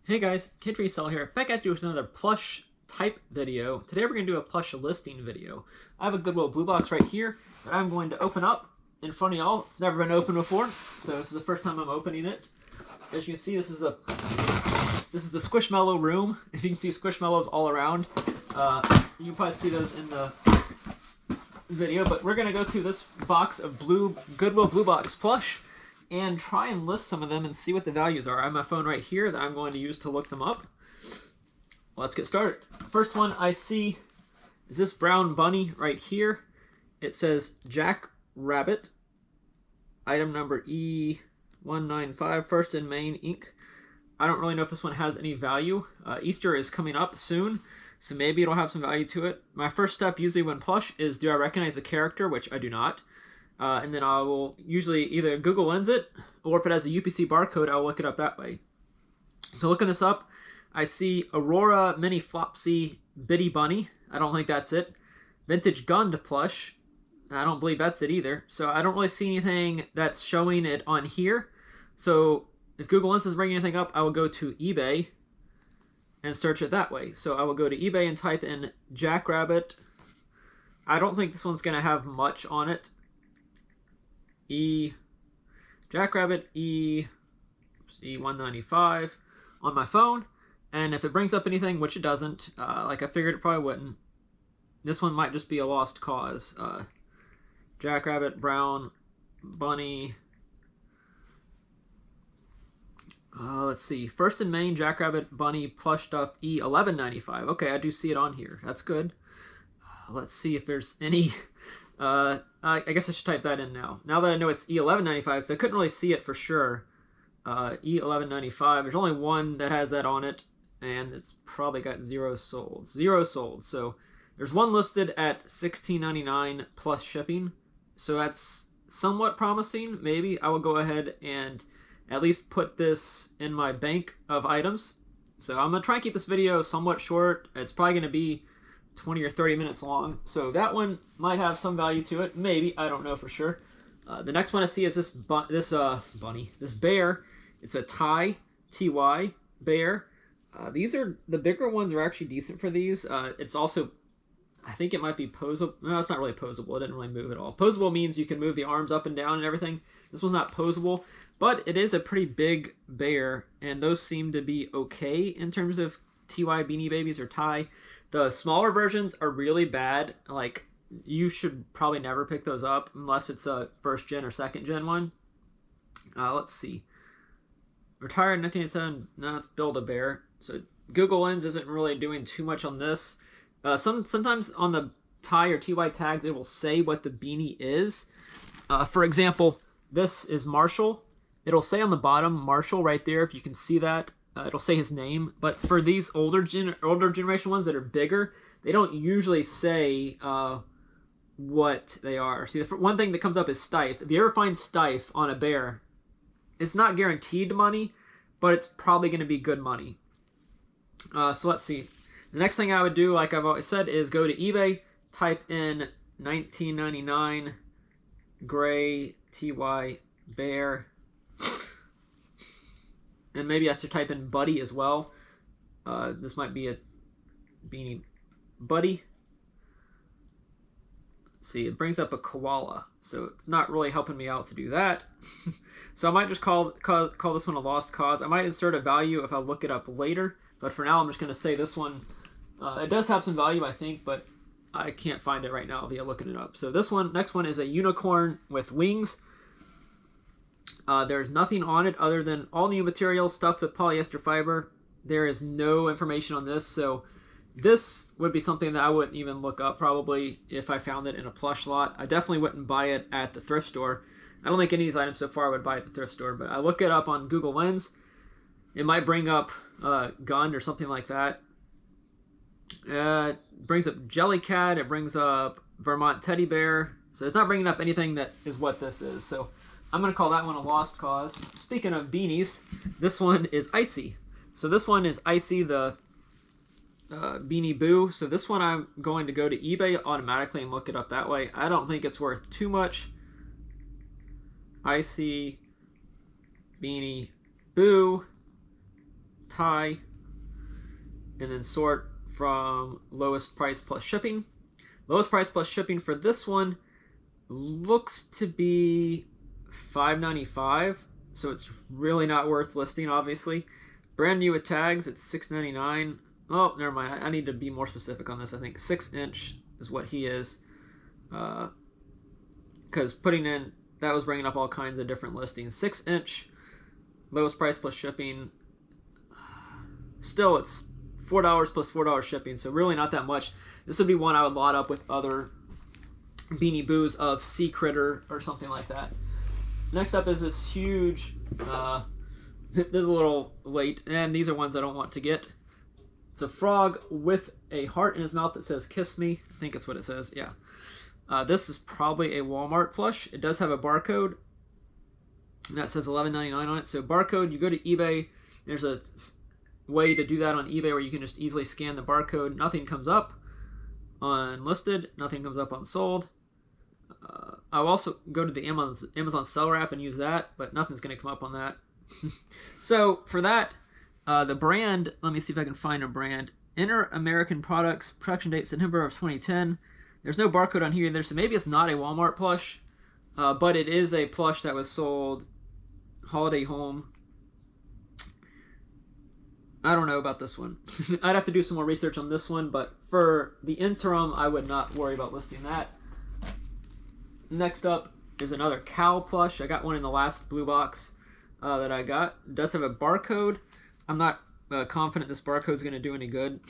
Hey guys, Kid Resell here, back at you with another plush type video. Today we're going to do a plush listing video. I have a Goodwill Blue Box right here that I'm going to open up in front of y'all. It's never been opened before, so this is the first time I'm opening it. As you can see, this is the squishmallow room. If you can see squishmallows all around, you can probably see those in the video, but we're going to go through this box of Goodwill Blue Box plush and try and list some of them and see what the values are. I have my phone right here that I'm going to use to look them up. Let's get started. First one I see is this brown bunny right here. It says Jack Rabbit, item number E195, first in Maine, Inc. I don't really know if this one has any value. Easter is coming up soon, so maybe it'll have some value to it. My first step usually when plush is, do I recognize the character, which I do not. And then I will usually either Google Lens it, or if it has a UPC barcode, I'll look it up that way. So looking this up, I see Aurora Mini Flopsy Bitty Bunny. I don't think that's it. Vintage Gund plush. I don't believe that's it either. So I don't really see anything that's showing it on here. So if Google Lens is bringing anything up, I will go to eBay and search it that way. So I will go to eBay and type in Jackrabbit. I don't think this one's going to have much on it. Jackrabbit E195 on my phone, and if it brings up anything, which it doesn't, like I figured it probably wouldn't, this one might just be a lost cause. Jackrabbit, brown bunny. Let's see, first in Maine, Jackrabbit bunny plush stuffed E1195. Okay, I do see it on here. That's good. Let's see if there's any. I guess I should type that in now. Now that I know it's E1195, because I couldn't really see it for sure. E1195. There's only one that has that on it, and it's probably got zero sold. Zero sold. So there's one listed at $16.99 plus shipping. So that's somewhat promising. Maybe I will go ahead and at least put this in my bank of items. So I'm going to try and keep this video somewhat short. It's probably going to be 20 or 30 minutes long, so that one might have some value to it. Maybe, I don't know for sure. The next one I see is this bear. It's a Ty bear. These are the bigger ones are actually decent for these. It's also, I think it might be posable. No, it's not really posable. It didn't really move at all. Posable means you can move the arms up and down and everything. This one's not posable, but it is a pretty big bear, and those seem to be okay in terms of TY Beanie Babies or Ty. The smaller versions are really bad. Like, you should probably never pick those up unless it's a first gen or second gen one. Let's see. Retired in 1987. No, it's Build-A-Bear. So Google Lens isn't really doing too much on this. Sometimes on the Ty or TY tags, it will say what the beanie is. For example, this is Marshall. It'll say on the bottom Marshall right there, if you can see that. It'll say his name, but for these older generation ones that are bigger, they don't usually say what they are. See, the one thing that comes up is Stife. If you ever find Stife on a bear, it's not guaranteed money, but it's probably going to be good money. So let's see. The next thing I would do, like I've always said, is go to eBay, type in 1999 gray TY bear. And maybe I should type in Buddy as well. This might be a Beanie Buddy. Let's see, it brings up a koala. So it's not really helping me out to do that. So I might just call this one a lost cause. I might insert a value if I look it up later. But for now, I'm just going to say this one. It does have some value, I think, but I can't find it right now via looking it up. So this one, next one is a unicorn with wings. There's nothing on it other than all new material stuffed with polyester fiber. There is no information on this, so this would be something that I wouldn't even look up probably if I found it in a plush lot. I definitely wouldn't buy it at the thrift store. I don't think any of these items so far I would buy at the thrift store, but I look it up on Google Lens. It might bring up Gun or something like that. It brings up Jellycat. It brings up Vermont Teddy Bear. So it's not bringing up anything that is what this is. So I'm going to call that one a lost cause. Speaking of beanies, this one is Icy. So this one is Icy the Beanie Boo. So this one I'm going to go to eBay automatically and look it up that way. I don't think it's worth too much. Icy Beanie Boo tie, and then sort from lowest price plus shipping. Lowest price plus shipping for this one looks to be $5.95, so it's really not worth listing, obviously. Brand new with tags, it's $6.99. Oh, never mind. I need to be more specific on this. I think 6-inch is what he is. Because putting in, that was bringing up all kinds of different listings. 6-inch, lowest price plus shipping. Still, it's $4 plus $4 shipping, so really not that much. This would be one I would lot up with other Beanie Boos of Sea Critter or something like that. Next up is this huge, this is a little late, and these are ones I don't want to get. It's a frog with a heart in his mouth that says "Kiss Me." I think it's what it says, yeah. This is probably a Walmart plush. It does have a barcode, and that says $11.99 on it. So barcode, you go to eBay, there's a way to do that on eBay where you can just easily scan the barcode. Nothing comes up on listed, nothing comes up on sold. I'll also go to the Amazon seller app and use that, but nothing's going to come up on that. So for that, the brand, let me see if I can find a brand. Inter American Products, production date September of 2010. There's no barcode on here either, so maybe it's not a Walmart plush, but it is a plush that was sold holiday home. I don't know about this one. I'd have to do some more research on this one, but for the interim, I would not worry about listing that. Next up is another cow plush. I got one in the last blue box that I got. It does have a barcode. I'm not confident this barcode is going to do any good.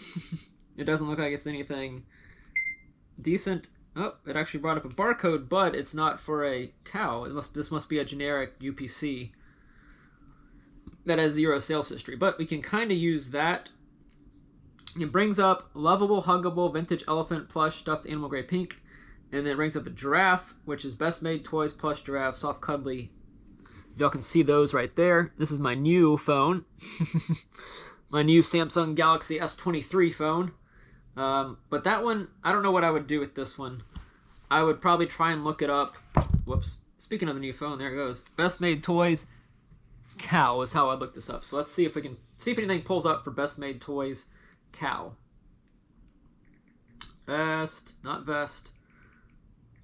It doesn't look like it's anything decent. Oh, it actually brought up a barcode, but it's not for a cow. This must be a generic UPC that has 0 sales history, but we can kind of use that. It brings up lovable, huggable, vintage elephant plush, stuffed animal gray pink, and then it brings up a giraffe, which is best made toys plush giraffe, soft cuddly. Y'all can see those right there. This is my new phone, my new Samsung Galaxy S23 phone. But that one, I don't know what I would do with this one. I would probably try and look it up. Whoops. Speaking of the new phone, there it goes. Best made toys cow is how I'd look this up. So let's see if we can see if anything pulls up for best made toys cow. Best, not vest.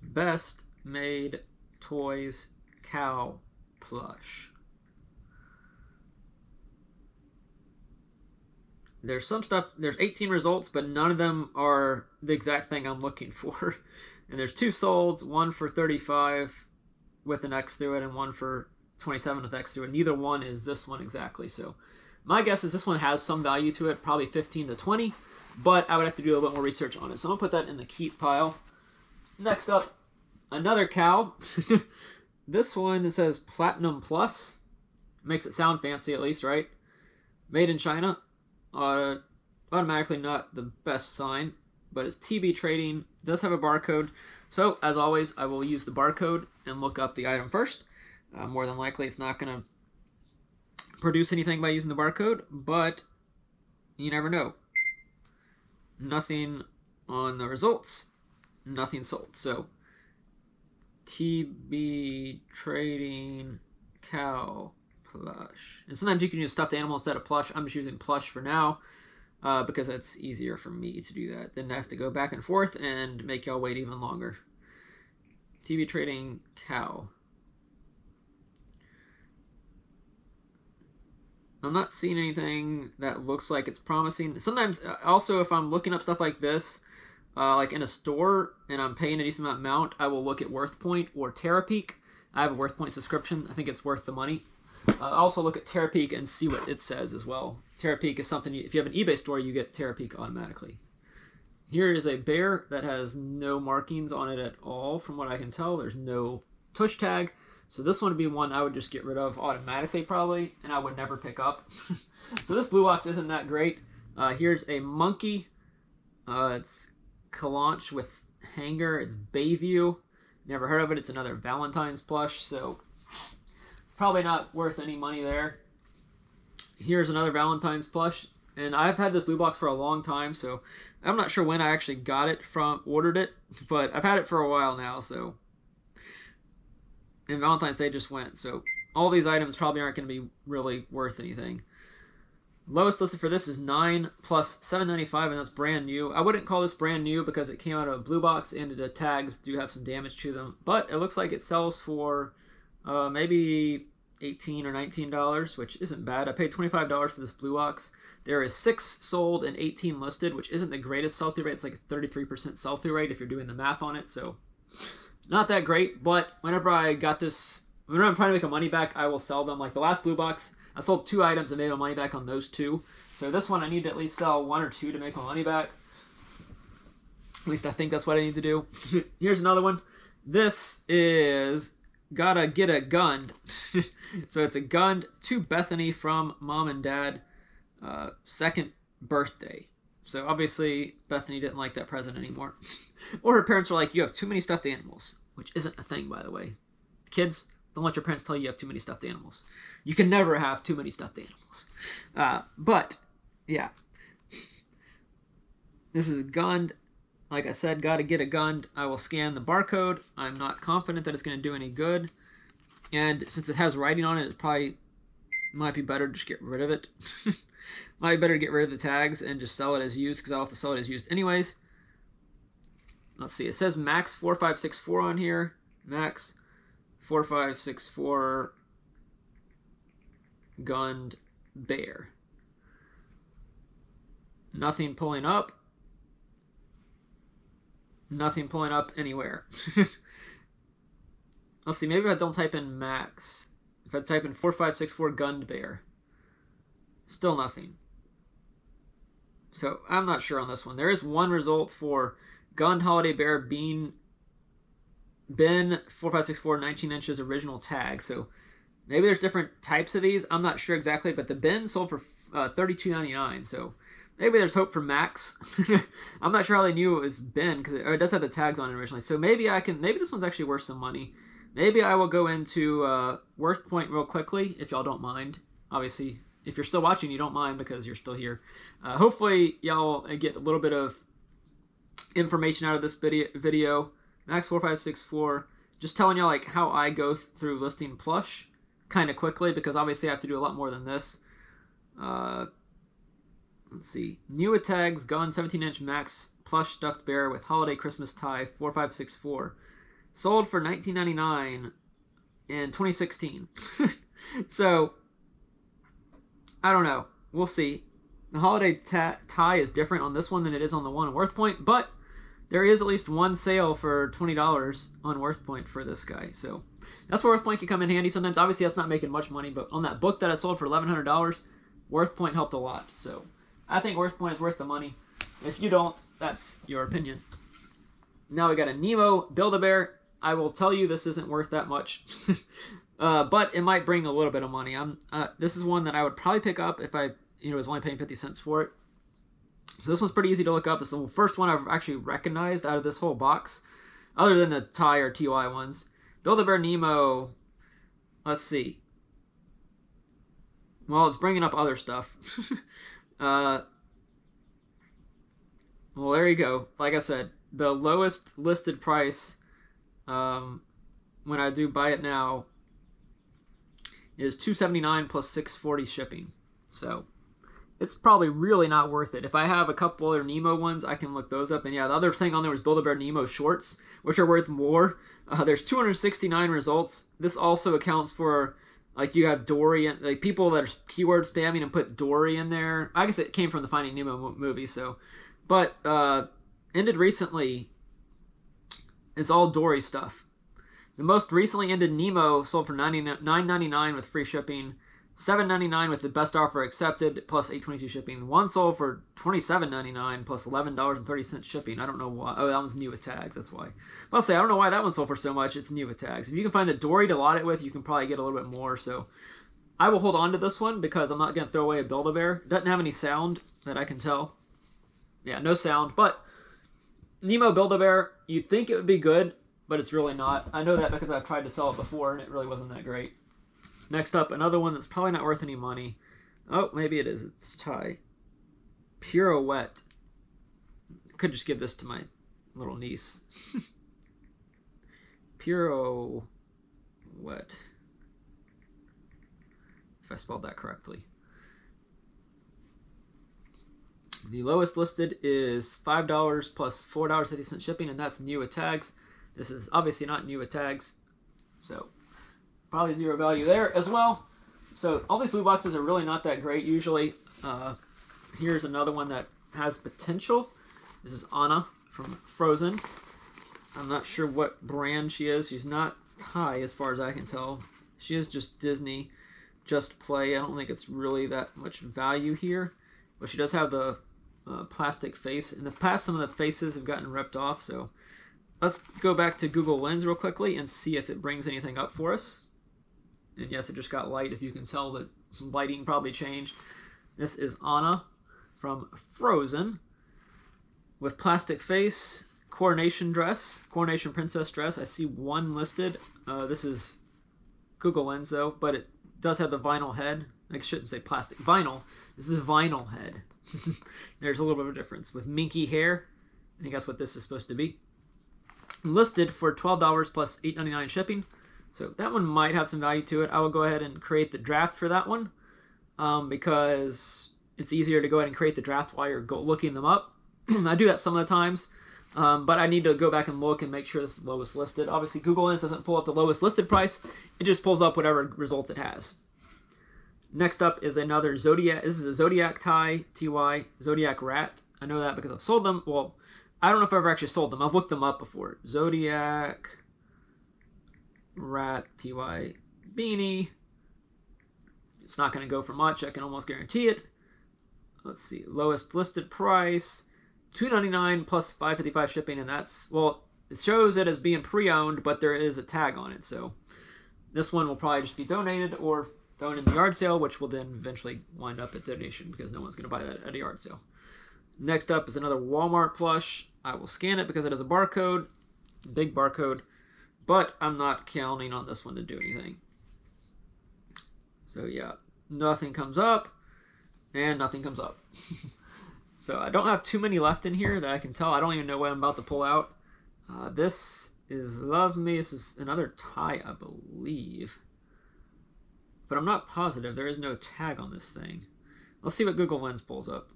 Best made toys cow plush. There's some stuff, there's 18 results, but none of them are the exact thing I'm looking for. And there's 2 solds, one for 35 with an X through it and one for 27 with X through it. Neither one is this one exactly. So my guess is this one has some value to it, probably 15 to 20, but I would have to do a little bit more research on it. So I'm gonna put that in the keep pile. Next up, another cow. This one, it says Platinum Plus. Makes it sound fancy at least, right? Made in China. Automatically not the best sign, but it's TB trading. Does have a barcode. So as always, I will use the barcode and look up the item first. More than likely, it's not going to produce anything by using the barcode, but you never know. Nothing on the results. Nothing sold. So TB trading cow plush. And sometimes you can use stuffed animal instead of plush. I'm just using plush for now because it's easier for me to do that. Then I have to go back and forth and make y'all wait even longer. TB trading cow. I'm not seeing anything that looks like it's promising. Sometimes, also, if I'm looking up stuff like this, like in a store, and I'm paying a decent amount, I will look at WorthPoint or Terapeak. I have a WorthPoint subscription. I think it's worth the money. Also look at Terapeak and see what it says as well. Terapeak is something, if you have an eBay store, you get Terapeak automatically. Here is a bear that has no markings on it at all, from what I can tell. There's no tush tag. So this one would be one I would just get rid of automatically probably, and I would never pick up. So this blue box isn't that great. Here's a monkey. It's Calanche with hanger. It's Bayview. Never heard of it. It's another Valentine's plush, so probably not worth any money there. Here's another Valentine's plush, and I've had this blue box for a long time, so I'm not sure when I actually got it ordered it, but I've had it for a while now, so. And Valentine's Day just went, so all these items probably aren't going to be really worth anything. Lowest listed for this is 9 plus $7.95, and that's brand new. I wouldn't call this brand new because it came out of a blue box and the tags do have some damage to them. But it looks like it sells for maybe $18 or $19, which isn't bad. I paid $25 for this blue box. There is 6 sold and 18 listed, which isn't the greatest sell-through rate. It's like a 33% sell-through rate if you're doing the math on it. So not that great, but whenever I got this, whenever I'm trying to make a money back, I will sell them. Like the last blue box, I sold 2 items and made my money back on those 2. So this one, I need to at least sell 1 or 2 to make my money back. At least I think that's what I need to do. Here's another one. This is Gotta Get a Gunned. So it's a Gunned to Bethany from Mom and Dad. 2nd birthday. So obviously Bethany didn't like that present anymore. Or her parents were like, you have too many stuffed animals. Which isn't a thing, by the way. Kids, don't let your parents tell you have too many stuffed animals. You can never have too many stuffed animals. But, yeah. This is Gunned. Like I said, Gotta Get a Gunned. I will scan the barcode. I'm not confident that it's going to do any good. And since it has writing on it, it probably might be better to just get rid of it. Might be better to get rid of the tags and just sell it as used, because I'll have to sell it as used anyways. Let's see. It says Max 4564 on here. Max 4564 Gunned Bear. Nothing pulling up. Nothing pulling up anywhere. Let's see. Maybe if I don't type in Max. If I type in 4564 Gunned Bear. Still nothing. So I'm not sure on this one. There is one result for Gunned Holiday Bear Bin 4564 19 inches original tag. So maybe there's different types of these. I'm not sure exactly, but the bin sold for $32.99. So maybe there's hope for Max. I'm not sure how they knew it was bin, because it does have the tags on it originally. So maybe this one's actually worth some money. Maybe I will go into Worth Point real quickly, if y'all don't mind. Obviously, if you're still watching, you don't mind because you're still here. Hopefully, y'all get a little bit of information out of this video. Max 4564, just telling y'all like how I go through listing plush kind of quickly, because obviously I have to do a lot more than this. Let's see. New tags, Gun 17-inch Max plush stuffed bear with holiday Christmas tie 4564. Sold for $19.99 in 2016. So, I don't know. We'll see. The holiday tie is different on this one than it is on the one on Worth Point, but there is at least one sale for $20 on Worth Point for this guy. So that's where Worth Point can come in handy sometimes. Obviously, that's not making much money, but on that book that I sold for $1,100, Worth Point helped a lot. So I think Worth Point is worth the money. If you don't, that's your opinion. Now we got a Nemo Build-A-Bear. I will tell you this isn't worth that much. But it might bring a little bit of money. This is one that I would probably pick up if I was only paying 50 cents for it. So this one's pretty easy to look up. It's the first one I've actually recognized out of this whole box, other than the Thai or TY ones. Build-A-Bear Nemo, let's see. Well, it's bringing up other stuff. Well, there you go. Like I said, the lowest listed price when I do buy it now is $279 plus $640 shipping. So it's probably really not worth it. If I have a couple other Nemo ones, I can look those up. And yeah, the other thing on there was Build-A-Bear Nemo shorts, which are worth more. There's 269 results. This also accounts for, like, you have Dory, and like people that are keyword spamming and put Dory in there. I guess it came from the Finding Nemo movie, so. But ended recently, it's all Dory stuff. The most recently ended Nemo sold for $9.99 with free shipping, $7.99 with the best offer accepted plus $8.22 shipping. One sold for $27.99 plus $11.30 shipping. I don't know why. Oh, that one's new with tags. That's why. But I'll say I don't know why that one sold for so much. It's new with tags. If you can find a Dory to lot it with, you can probably get a little bit more. So I will hold on to this one because I'm not going to throw away a Build-A-Bear. It doesn't have any sound that I can tell. Yeah, no sound. But Nemo Build-A-Bear, you'd think it would be good, but it's really not. I know that because I've tried to sell it before and it really wasn't that great. Next up, another one that's probably not worth any money. Oh, maybe it is. It's Thai. Pirouette. Could just give this to my little niece. Pirouette. If I spelled that correctly. The lowest listed is $5 plus $4.50 shipping, and that's new with tags. This is obviously not new with tags, so probably zero value there as well. So all these blue boxes are really not that great usually. Here's another one that has potential. This is Anna from Frozen. I'm not sure what brand she is. She's not Thai as far as I can tell. She is just Disney, Just Play. I don't think it's really that much value here. But she does have the plastic face. In the past, some of the faces have gotten ripped off. So let's go back to Google Lens real quickly and see if it brings anything up for us. And yes, it just got light. If you can tell, that lighting probably changed. This is Anna from Frozen with plastic face, coronation dress, coronation princess dress. I see one listed. This is Google Lens though, but it does have the vinyl head. I shouldn't say plastic. Vinyl. This is vinyl head. There's a little bit of a difference. With minky hair. I think that's what this is supposed to be. Listed for $12 plus $8.99 shipping. So that one might have some value to it. I will go ahead and create the draft for that one because it's easier to go ahead and create the draft while you're looking them up. I do that some of the times, but I need to go back and look and make sure this is the lowest listed. Obviously, Google Lens doesn't pull up the lowest listed price. It just pulls up whatever result it has. Next up is another Zodiac. This is a Zodiac tie, TY, Zodiac rat. I know that because I've sold them. Well, I don't know if I've ever actually sold them. I've looked them up before. Zodiac rat, TY beanie. It's not going to go for much. I can almost guarantee it. Let's see. Lowest listed price, $2.99 plus $5.55 shipping, and that's, well, it shows it as being pre-owned, but there is a tag on it. So this one will probably just be donated or thrown in the yard sale, which will then eventually wind up at donation because no one's going to buy that at a yard sale. Next up is another Walmart plush. I will scan it because it has a barcode, big barcode, but I'm not counting on this one to do anything. So yeah, nothing comes up and nothing comes up. So I don't have too many left in here that I can tell. I don't even know what I'm about to pull out. This is Love Me. This is another tie, I believe. But I'm not positive. There is no tag on this thing. Let's see what Google Lens pulls up.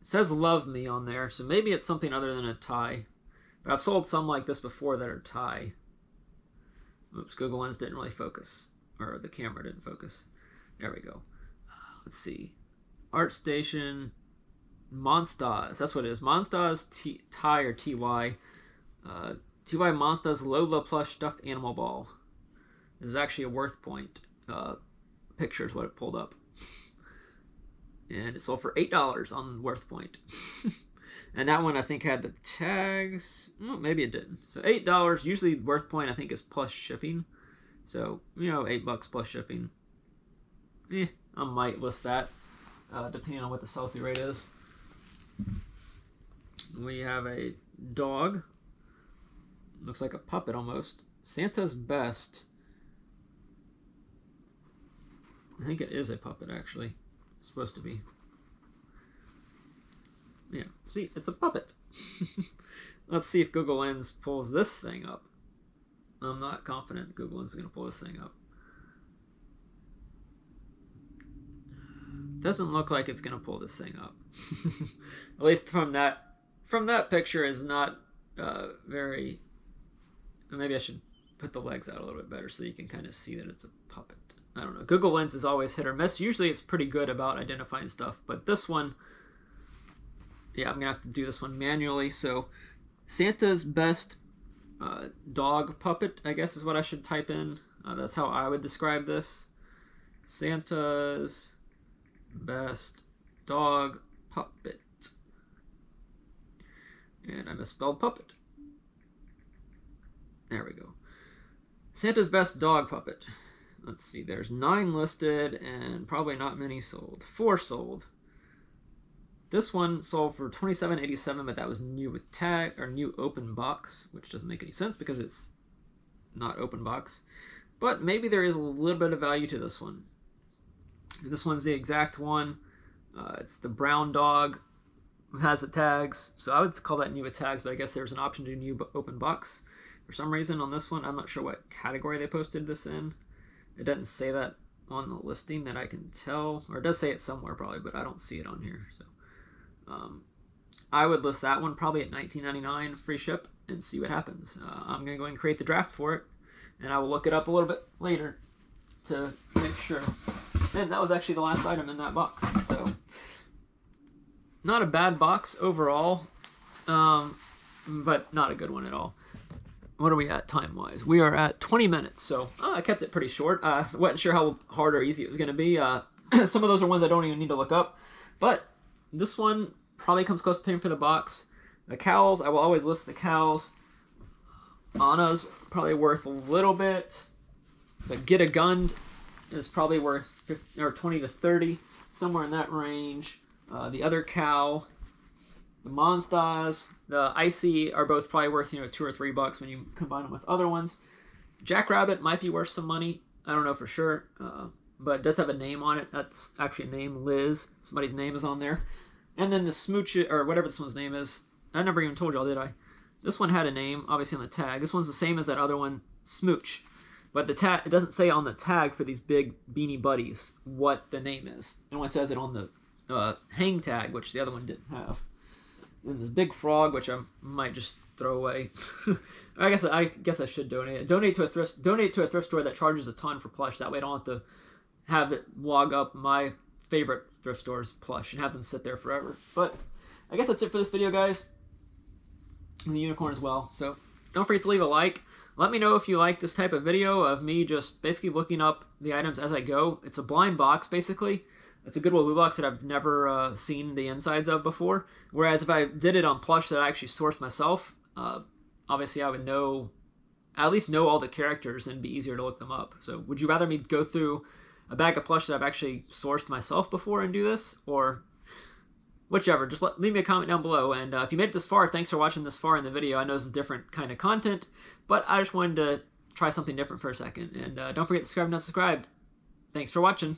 It says Love Me on there, so maybe it's something other than a tie. But I've sold some like this before that are tie. Oops, Google Lens didn't really focus. Or the camera didn't focus. There we go. Let's see. ArtStation Monsters. That's what it is. Monsters tie or TY. TY Monsters Lola plush stuffed animal ball. This is actually a worth point. Picture is what it pulled up. And it sold for $8 on worth point. And that one I think had the tags. Well, maybe it didn't. So $8. Usually worth point I think is plus shipping. So, you know, $8 plus shipping. I might list that depending on what the sell-through rate is. We have a dog. Looks like a puppet almost. Santa's Best. I think it is a puppet actually. It's supposed to be. Yeah, see, it's a puppet. Let's see if Google Lens pulls this thing up. I'm not confident Google Lens is going to pull this thing up. Doesn't look like it's going to pull this thing up. At least from that picture is not very... Maybe I should put the legs out a little bit better so you can kind of see that it's a puppet. I don't know. Google Lens is always hit or miss. Usually it's pretty good about identifying stuff, but this one, yeah, I'm going to have to do this one manually. So Santa's Best dog puppet, I guess is what I should type in. That's how I would describe this. Santa's Best dog puppet. And I misspelled puppet. There we go. Santa's Best dog puppet. Let's see, there's 9 listed and probably not many sold. 4 sold. This one sold for $27.87, but that was new with tag or new open box, which doesn't make any sense because it's not open box. But maybe there is a little bit of value to this one. And this one's the exact one. It's the brown dog who has the tags. So I would call that new with tags, but I guess there's an option to do new open box. For some reason on this one, I'm not sure what category they posted this in. It doesn't say that on the listing that I can tell. Or it does say it somewhere probably, but I don't see it on here. So I would list that one probably at $19.99 free ship and see what happens. I'm going to go ahead and create the draft for it, and I will look it up a little bit later to make sure. And that was actually the last item in that box. So, not a bad box overall, but not a good one at all. What are we at time-wise? We are at 20 minutes, so I kept it pretty short. Wasn't sure how hard or easy it was going to be. Some of those are ones I don't even need to look up, but this one probably comes close to paying for the box. The cowls, I will always list the cowls. Anna's probably worth a little bit. The Get a Gun is probably worth 50, or 20 to 30, somewhere in that range. The other cow, the Monsters, the Icy are both probably worth, $2 or $3 when you combine them with other ones. Jackrabbit might be worth some money. I don't know for sure, but it does have a name on it. That's actually a name, Liz. Somebody's name is on there. And then the Smooch, or whatever this one's name is. I never even told y'all, did I? This one had a name, obviously on the tag. This one's the same as that other one, Smooch. But the tag, it doesn't say on the tag for these big Beanie Buddies what the name is. It only says it on the hang tag, which the other one didn't have. And this big frog, which I might just throw away. I guess I should donate it. Donate to a thrift store that charges a ton for plush. That way I don't have to have it log up my favorite thrift store's plush and have them sit there forever. But I guess that's it for this video, guys. And the unicorn as well. So don't forget to leave a like. Let me know if you like this type of video of me just basically looking up the items as I go. It's a blind box, basically. It's a Goodwill Blue Box that I've never seen the insides of before. Whereas if I did it on plush that I actually sourced myself, obviously I would at least know all the characters and be easier to look them up. So would you rather me go through a bag of plush that I've actually sourced myself before and do this? Or whichever, just leave me a comment down below. And if you made it this far, thanks for watching this far in the video. I know this is a different kind of content, but I just wanted to try something different for a second. And don't forget to subscribe if not subscribed. Thanks for watching.